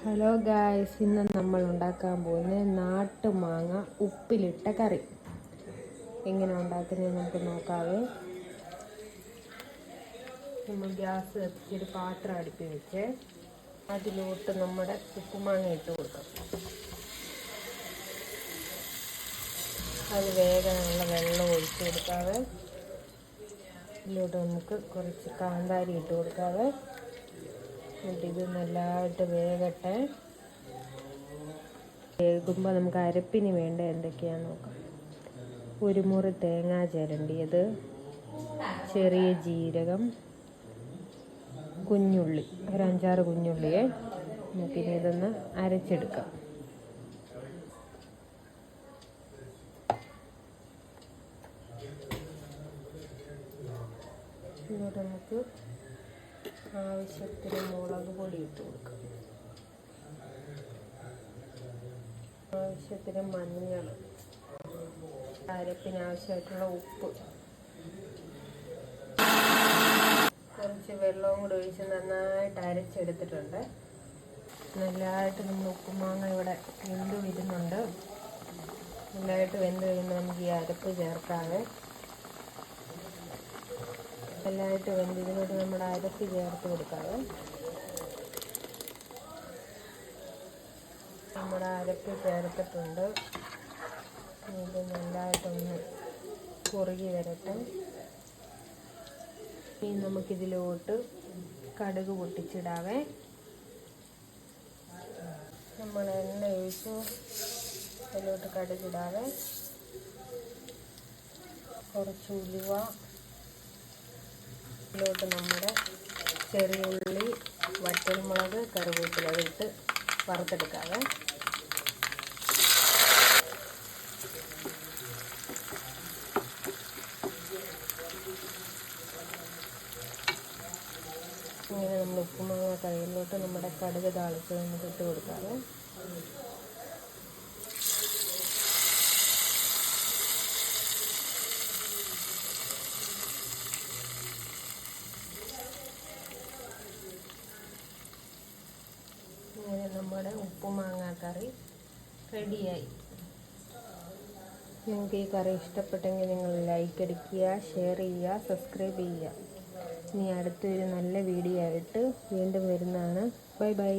Hello guys, ഇന്ന് നമ്മൾ ഉണ്ടാക്കാൻ പോകുന്നത് നാട്ടുമാങ്ങ ഉപ്പിലിട്ട കറി. എങ്ങനെ ഉണ്ടാക്കുന്നത് നമുക്ക് നോക്കാവേ. നമ്മൾ ഗ്യാസ് കത്തിച്ചൊരു പാത്രം അടുപ്പി വെച്ച് അതിലോട്ട് നമ്മുടെ ഉപ്പുമാങ്ങ ഇട്ട് കൊടുക്കാം. അത് വേകാനുള്ള വെള്ളം ഒഴിച്ച് കൊടുക്കാവേ. ഇതിലോട്ട് നമുക്ക് കുറച്ച് കാന്താരി ഇട്ട് കൊടുക്കാവേ. എന്നിട്ട് ഇത് നല്ലതായിട്ട് വേകട്ടെ. വേകുമ്പോൾ നമുക്ക് അരപ്പിന് വേണ്ട എന്തൊക്കെയാണെന്ന് നോക്കാം. ഒരു മുറി തേങ്ങ ചിരണ്ടിയത്, ചെറിയ ജീരകം, കുഞ്ഞുള്ളി, ഒരു 5-6 കുഞ്ഞുള്ളിയെ. പിന്നെ ഇതൊന്ന് അരച്ചെടുക്കാം. എന്നിട്ട് നമുക്ക് ആവശ്യത്തിന് മുളക് പൊടി ഇട്ട് കൊടുക്കാം, ആവശ്യത്തിന് മഞ്ഞൾ, അരപ്പിന് ആവശ്യമായിട്ടുള്ള ഉപ്പ്, കുറച്ച് വെള്ളവും കൂടി ഒഴിച്ച് നന്നായിട്ട് അരച്ചെടുത്തിട്ടുണ്ട്. നല്ലതായിട്ട് നമ്മൾ ഉപ്പുമാങ്ങ ഇവിടെ വെന്ത് വരുന്നുണ്ട്. നല്ലതായിട്ട് വെന്ത് കഴിയുമ്പോൾ നമുക്ക് ഈ അരപ്പ് ചേർക്കാതെ നല്ലതായിട്ട് വെന്ത് ഇതിനോട്ട് നമ്മുടെ അരപ്പ് ചേർത്ത് കൊടുക്കാതെ. നമ്മുടെ അരപ്പ് ചേർത്തിട്ടുണ്ട്. ഇത് നല്ലതായിട്ടൊന്ന് കുറുകി വരട്ടെ. ഇനി നമുക്കിതിലോട്ട് കടുക് പൊട്ടിച്ചിടാവേ. നമ്മൾ എണ്ണ ഒഴിച്ചു അതിലോട്ട് കടുകിടാവേ. കുറച്ച് ഉലുവ, ഇതിലോട്ട് നമ്മുടെ ചെറിയ ഉള്ളി, വറ്റൽമുളക്, കറിവേപ്പില ഇട്ട് വറുത്തെടുക്കാവേ. ഇങ്ങനെ നമ്മൾ ഉപ്പുമാങ്ങ കറിയിലോട്ട് നമ്മുടെ കടുക് താളിച്ച് നമുക്ക് ഇട്ട് കൊടുക്കാവേ. ഇങ്ങനെ നമ്മുടെ ഉപ്പുമാങ്ങ കറി റെഡിയായി. നിങ്ങൾക്ക് ഈ കറി ഇഷ്ടപ്പെട്ടെങ്കിൽ നിങ്ങൾ ലൈക്ക് അടിക്കുക, ഷെയർ ചെയ്യുക, സബ്സ്ക്രൈബ് ചെയ്യുക. ഇനി അടുത്തൊരു നല്ല വീഡിയോ ആയിട്ട് വീണ്ടും വരുന്നതാണ്. Bye bye.